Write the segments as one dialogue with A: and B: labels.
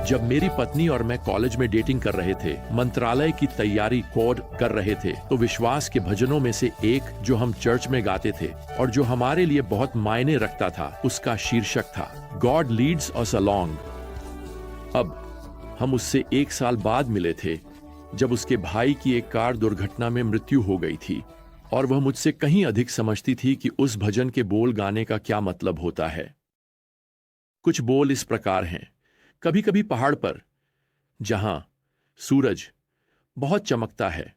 A: जब मेरी पत्नी और मैं कॉलेज में डेटिंग कर रहे थे, मंत्रालय की तैयारी कोड कर रहे थे, तो विश्वास के भजनों में से एक जो हम चर्च में गाते थे और जो हमारे लिए बहुत मायने रखता था, उसका शीर्षक था गॉड लीड्स अस अलोंग। अब हम उससे 1 साल बाद मिले थे, जब उसके भाई की एक कार दुर्घटना में मृत्यु हो गई थी और वह मुझसे कहीं अधिक समझती थी कि उस भजन के बोल गाने का क्या मतलब होता है। कुछ बोल इस प्रकार हैं। कभी कभी पहाड़ पर, जहां सूरज बहुत चमकता है,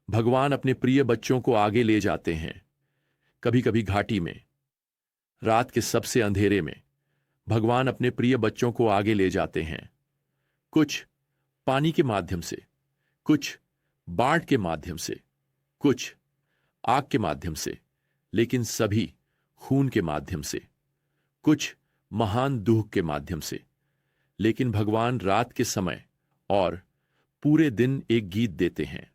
A: भगवान अपने प्रिय बच्चों को आगे ले जाते हैं। कभी कभी घाटी में, रात के सबसे अंधेरे में, भगवान अपने प्रिय बच्चों को आगे ले जाते हैं। कुछ पानी के माध्यम से, कुछ बाढ़ के माध्यम से, कुछ आग के माध्यम से, लेकिन सभी खून के माध्यम से। कुछ महान दुख के माध्यम से, लेकिन भगवान रात के समय और पूरे दिन एक गीत देते हैं।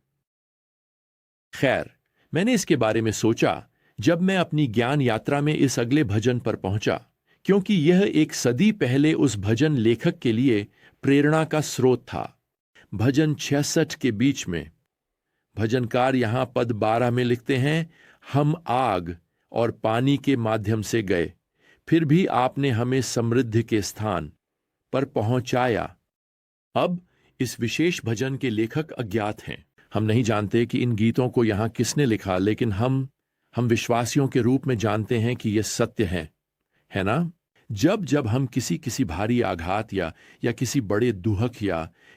A: खैर, मैंने इसके बारे में सोचा जब मैं अपनी ज्ञान यात्रा में इस अगले भजन पर पहुंचा, क्योंकि यह 1 सदी पहले उस भजन लेखक के लिए प्रेरणा का स्रोत था। भजन 66 के बीच में भजनकार यहां पद 12 में लिखते हैं, हम आग और पानी के माध्यम से गए, फिर भी आपने हमें समृद्धि के स्थान पर पहुंचाया। अब इस विशेष भजन के लेखक अज्ञात हैं। हम नहीं जानते कि इन गीतों को यहां किसने लिखा, लेकिन हम विश्वासियों के रूप में जानते हैं कि यह सत्य है ना? जब जब हम किसी भारी आघात या किसी बड़े दुख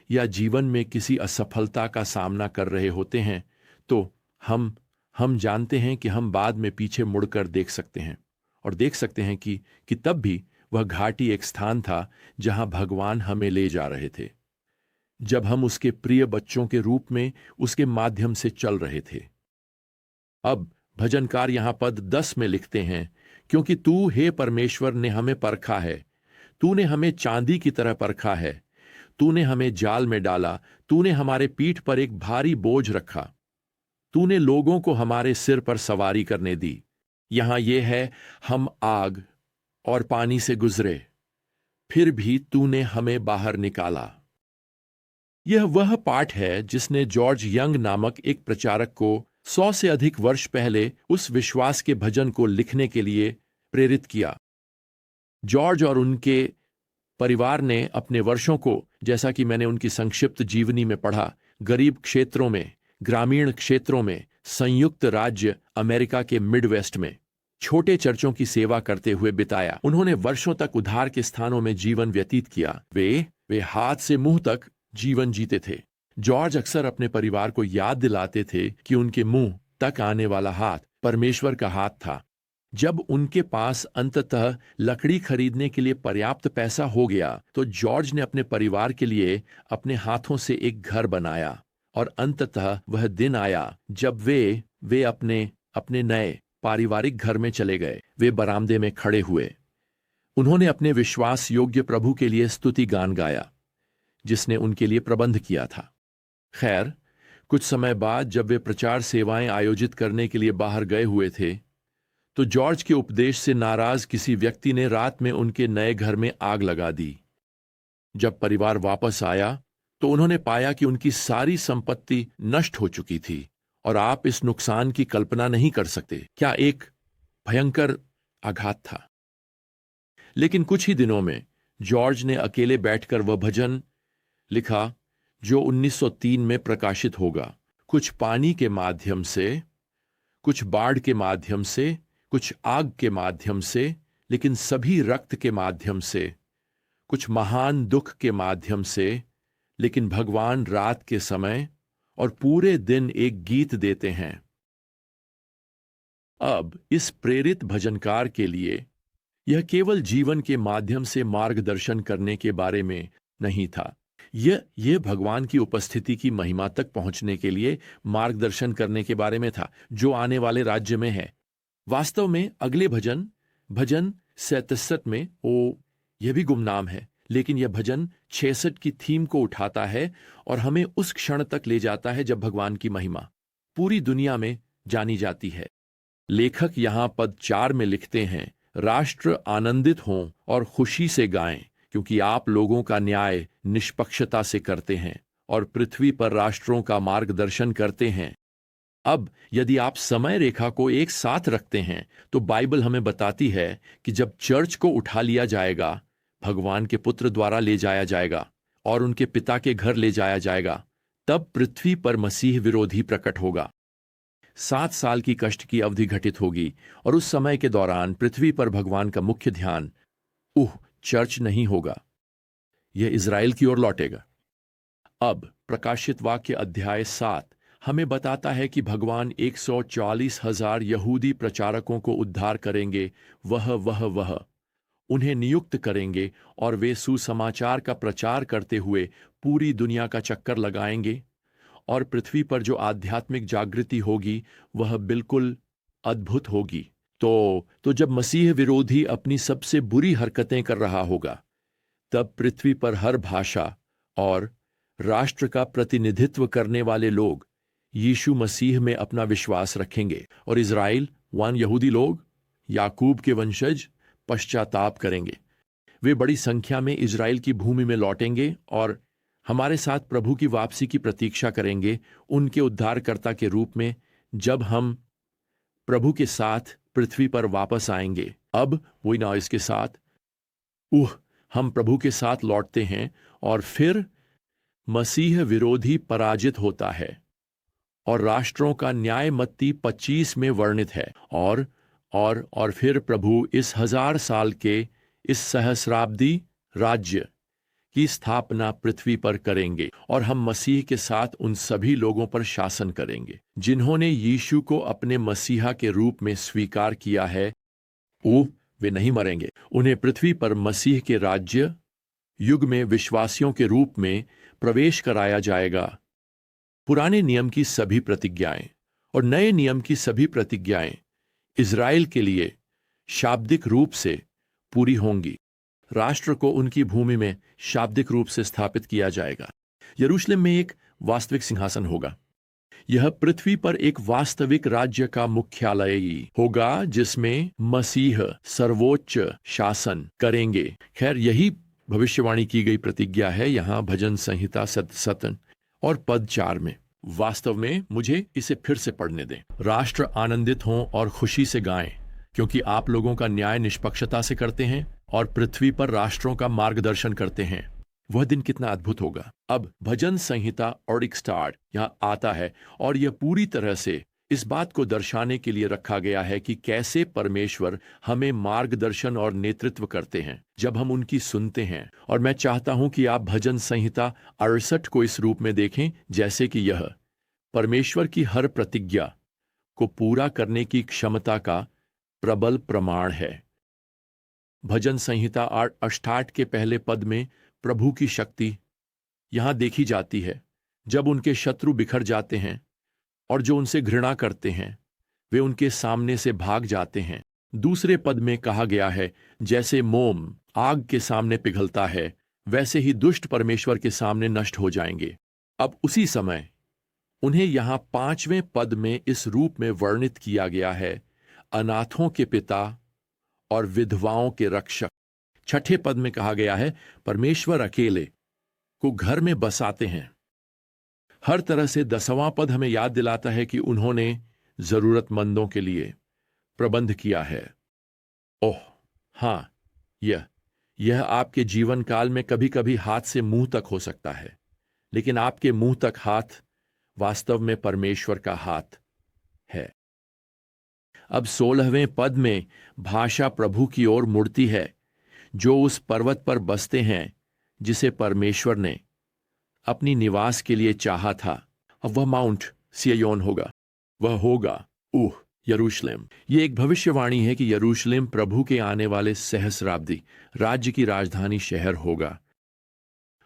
A: या जीवन में किसी असफलता का सामना कर रहे होते हैं, तो हम जानते हैं कि हम बाद में पीछे मुड़कर देख सकते हैं और देख सकते हैं कि तब भी वह घाटी एक स्थान था जहां भगवान हमें ले जा रहे थे, जब हम उसके प्रिय बच्चों के रूप में उसके माध्यम से चल रहे थे। अब भजनकार यहां पद 10 में लिखते हैं, क्योंकि तू हे परमेश्वर ने हमें परखा है, तूने हमें चांदी की तरह परखा है, तूने हमें जाल में डाला, तूने हमारे पीठ पर एक भारी बोझ रखा, तूने लोगों को हमारे सिर पर सवारी करने दी। यहां यह है, हम आग और पानी से गुजरे, फिर भी तूने हमें बाहर निकाला। यह वह पाठ है जिसने जॉर्ज यंग नामक एक प्रचारक को 100 से अधिक वर्ष पहले उस विश्वास के भजन को लिखने के लिए प्रेरित किया। जॉर्ज और उनके परिवार ने अपने वर्षों को, जैसा कि मैंने उनकी संक्षिप्त जीवनी में पढ़ा, गरीब क्षेत्रों में, ग्रामीण क्षेत्रों में, संयुक्त राज्य अमेरिका के मिडवेस्ट में छोटे चर्चों की सेवा करते हुए बिताया। उन्होंने वर्षों तक उधार के स्थानों में जीवन व्यतीत किया। वे हाथ से मुंह तक जीवन जीते थे। जॉर्ज अक्सर अपने परिवार को याद दिलाते थे कि उनके मुंह तक आने वाला हाथ परमेश्वर का हाथ था। जब उनके पास अंततः लकड़ी खरीदने के लिए पर्याप्त पैसा हो गया, तो जॉर्ज ने अपने परिवार के लिए अपने हाथों से एक घर बनाया और अंततः वह दिन आया जब वे अपने नए पारिवारिक घर में चले गए। वे बरामदे में खड़े हुए। उन्होंने अपने विश्वास योग्य प्रभु के लिए स्तुति गान गाया, जिसने उनके लिए प्रबंध किया था। खैर, कुछ समय बाद जब वे प्रचार सेवाएं आयोजित करने के लिए बाहर गए हुए थे, तो जॉर्ज के उपदेश से नाराज किसी व्यक्ति ने रात में उनके नए घर में आग लगा दी। जब परिवार वापस आया, तो उन्होंने पाया कि उनकी सारी संपत्ति नष्ट हो चुकी थी और आप इस नुकसान की कल्पना नहीं कर सकते। क्या एक भयंकर आघात था। लेकिन कुछ ही दिनों में जॉर्ज ने अकेले बैठकर वह भजन लिखा जो 1903 में प्रकाशित होगा। कुछ पानी के माध्यम से, कुछ बाढ़ के माध्यम से, कुछ आग के माध्यम से, लेकिन सभी रक्त के माध्यम से, कुछ महान दुख के माध्यम से, लेकिन भगवान रात के समय और पूरे दिन एक गीत देते हैं। अब इस प्रेरित भजनकार के लिए यह केवल जीवन के माध्यम से मार्गदर्शन करने के बारे में नहीं था। यह भगवान की उपस्थिति की महिमा तक पहुंचने के लिए मार्गदर्शन करने के बारे में था, जो आने वाले राज्य में है। वास्तव में अगले भजन 67 में, यह भी गुमनाम है, लेकिन यह भजन 66 की थीम को उठाता है और हमें उस क्षण तक ले जाता है जब भगवान की महिमा पूरी दुनिया में जानी जाती है। लेखक यहां पद 4 में लिखते हैं, राष्ट्र आनंदित हों और खुशी से गाएं, क्योंकि आप लोगों का न्याय निष्पक्षता से करते हैं और पृथ्वी पर राष्ट्रों का मार्गदर्शन करते हैं। अब यदि आप समय रेखा को एक साथ रखते हैं तो बाइबल हमें बताती है कि जब चर्च को उठा लिया जाएगा, भगवान के पुत्र द्वारा ले जाया जाएगा और उनके पिता के घर ले जाया जाएगा, तब पृथ्वी पर मसीह विरोधी प्रकट होगा। 7 साल की कष्ट की अवधि घटित होगी और उस समय के दौरान पृथ्वी पर भगवान का मुख्य ध्यान चर्च नहीं होगा, यह इज़राइल की ओर लौटेगा। अब प्रकाशित वाक्य अध्याय 7 हमें बताता है कि भगवान 140,000 यहूदी प्रचारकों को उद्धार करेंगे। वह उन्हें नियुक्त करेंगे और वे सुसमाचार का प्रचार करते हुए पूरी दुनिया का चक्कर लगाएंगे और पृथ्वी पर जो आध्यात्मिक जागृति होगी वह बिल्कुल अद्भुत होगी। तो जब मसीह विरोधी अपनी सबसे बुरी हरकतें कर रहा होगा, तब पृथ्वी पर हर भाषा और राष्ट्र का प्रतिनिधित्व करने वाले लोग यीशु मसीह में अपना विश्वास रखेंगे और इज़राइल यहूदी लोग, याकूब के वंशज, पश्चाताप करेंगे। वे बड़ी संख्या में इज़राइल की भूमि में लौटेंगे और हमारे साथ प्रभु की वापसी की प्रतीक्षा करेंगे, उनके उद्धारकर्ता के रूप में, जब हम प्रभु के साथ पृथ्वी पर वापस आएंगे। अब वही ना इसके साथ हम प्रभु के साथ लौटते हैं और फिर मसीह विरोधी पराजित होता है और राष्ट्रों का न्याय मत्ती 25 में वर्णित है और फिर प्रभु इस 1000 साल के इस सहस्राब्दी राज्य की स्थापना पृथ्वी पर करेंगे और हम मसीह के साथ उन सभी लोगों पर शासन करेंगे जिन्होंने यीशु को अपने मसीहा के रूप में स्वीकार किया है। वे नहीं मरेंगे। उन्हें पृथ्वी पर मसीह के राज्य युग में विश्वासियों के रूप में प्रवेश कराया जाएगा। पुराने नियम की सभी प्रतिज्ञाएं और नए नियम की सभी प्रतिज्ञाएं इज़राइल के लिए शाब्दिक रूप से पूरी होंगी। राष्ट्र को उनकी भूमि में शाब्दिक रूप से स्थापित किया जाएगा। यरूशलेम में एक वास्तविक सिंहासन होगा। यह पृथ्वी पर एक वास्तविक राज्य का मुख्यालय होगा जिसमें मसीह सर्वोच्च शासन करेंगे। खैर, यही भविष्यवाणी की गई प्रतिज्ञा है यहां भजन संहिता 7 और पद 4 में। वास्तव में मुझे इसे फिर से पढ़ने दें। राष्ट्र आनंदित हों और खुशी से गाएं, क्योंकि आप लोगों का न्याय निष्पक्षता से करते हैं और पृथ्वी पर राष्ट्रों का मार्गदर्शन करते हैं। वह दिन कितना अद्भुत होगा। अब भजन संहिता और एक स्टार्ट यहाँ आता है और यह पूरी तरह से इस बात को दर्शाने के लिए रखा गया है कि कैसे परमेश्वर हमें मार्गदर्शन और नेतृत्व करते हैं जब हम उनकी सुनते हैं। और मैं चाहता हूं कि आप भजन संहिता 68 को इस रूप में देखें जैसे कि यह परमेश्वर की हर प्रतिज्ञा को पूरा करने की क्षमता का प्रबल प्रमाण है। भजन संहिता 68 के पहले पद में प्रभु की शक्ति यहां देखी जाती है जब उनके शत्रु बिखर जाते हैं और जो उनसे घृणा करते हैं वे उनके सामने से भाग जाते हैं। दूसरे पद में कहा गया है, जैसे मोम आग के सामने पिघलता है वैसे ही दुष्ट परमेश्वर के सामने नष्ट हो जाएंगे। अब उसी समय उन्हें यहां 5वें पद में इस रूप में वर्णित किया गया है, अनाथों के पिता और विधवाओं के रक्षक। 6ठे पद में कहा गया है, परमेश्वर अकेले को घर में बसाते हैं। हर तरह से 10वां पद हमें याद दिलाता है कि उन्होंने जरूरतमंदों के लिए प्रबंध किया है। ओह हां, यह आपके जीवन काल में कभी कभी हाथ से मुंह तक हो सकता है, लेकिन आपके मुंह तक हाथ वास्तव में परमेश्वर का हाथ है। अब 16वें पद में भाषा प्रभु की ओर मुड़ती है, जो उस पर्वत पर बसते हैं जिसे परमेश्वर ने अपनी निवास के लिए चाहा था। अब वह माउंट सिय्योन होगा, वह होगा यरूशलेम। ये एक भविष्यवाणी है कि यरूशलेम प्रभु के आने वाले सहस्राब्दी राज्य की राजधानी शहर होगा।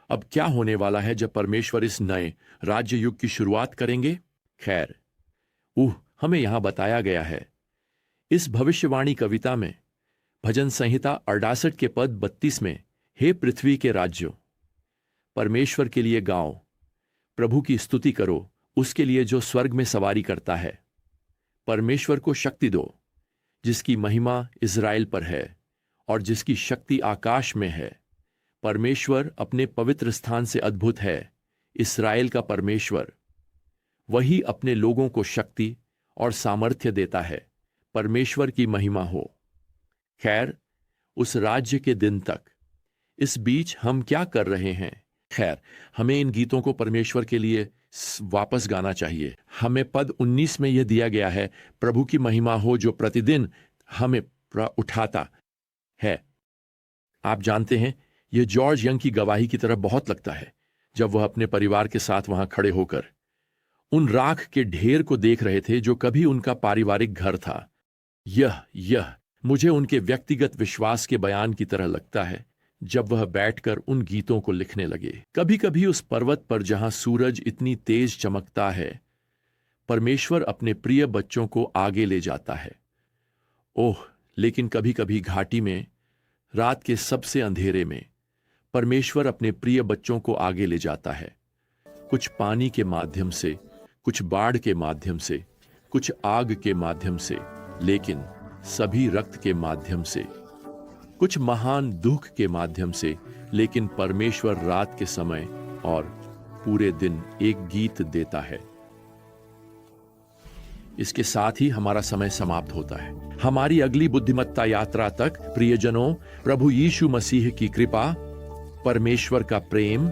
A: अब क्या होने वाला है जब परमेश्वर इस नए राज्य युग की शुरुआत करेंगे? खैर, हमें यहां बताया गया है इस भविष्यवाणी कविता में, भजन संहिता 68 के पद 32 में, हे पृथ्वी के राज्यों, परमेश्वर के लिए गाओ, प्रभु की स्तुति करो, उसके लिए जो स्वर्ग में सवारी करता है। परमेश्वर को शक्ति दो, जिसकी महिमा इज़राइल पर है और जिसकी शक्ति आकाश में है। परमेश्वर अपने पवित्र स्थान से अद्भुत है। इस्राएल का परमेश्वर वही अपने लोगों को शक्ति और सामर्थ्य देता है। परमेश्वर की महिमा हो। खैर, उस राज्य के दिन तक इस बीच हम क्या कर रहे हैं? खैर, हमें इन गीतों को परमेश्वर के लिए वापस गाना चाहिए। हमें पद 19 में यह दिया गया है, प्रभु की महिमा हो जो प्रतिदिन हमें उठाता है। आप जानते हैं, यह जॉर्ज यंग की गवाही की तरह बहुत लगता है, जब वह अपने परिवार के साथ वहां खड़े होकर उन राख के ढेर को देख रहे थे जो कभी उनका पारिवारिक घर था। यह मुझे उनके व्यक्तिगत विश्वास के बयान की तरह लगता है जब वह बैठकर उन गीतों को लिखने लगे। कभी कभी उस पर्वत पर जहां सूरज इतनी तेज चमकता है, परमेश्वर अपने प्रिय बच्चों को आगे ले जाता है। ओह, लेकिन कभी कभी घाटी में, रात के सबसे अंधेरे में, परमेश्वर अपने प्रिय बच्चों को आगे ले जाता है। कुछ पानी के माध्यम से, कुछ बाढ़ के माध्यम से, कुछ आग के माध्यम से, लेकिन सभी रक्त के माध्यम से, कुछ महान दुख के माध्यम से, लेकिन परमेश्वर रात के समय और पूरे दिन एक गीत देता है। इसके साथ ही हमारा समय समाप्त होता है। हमारी अगली बुद्धिमत्ता यात्रा तक प्रियजनों, प्रभु यीशु मसीह की कृपा, परमेश्वर का प्रेम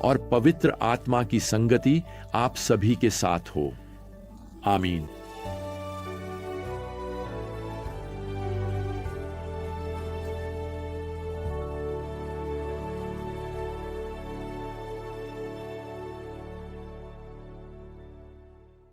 A: और पवित्र आत्मा की संगति आप सभी के साथ हो। आमीन।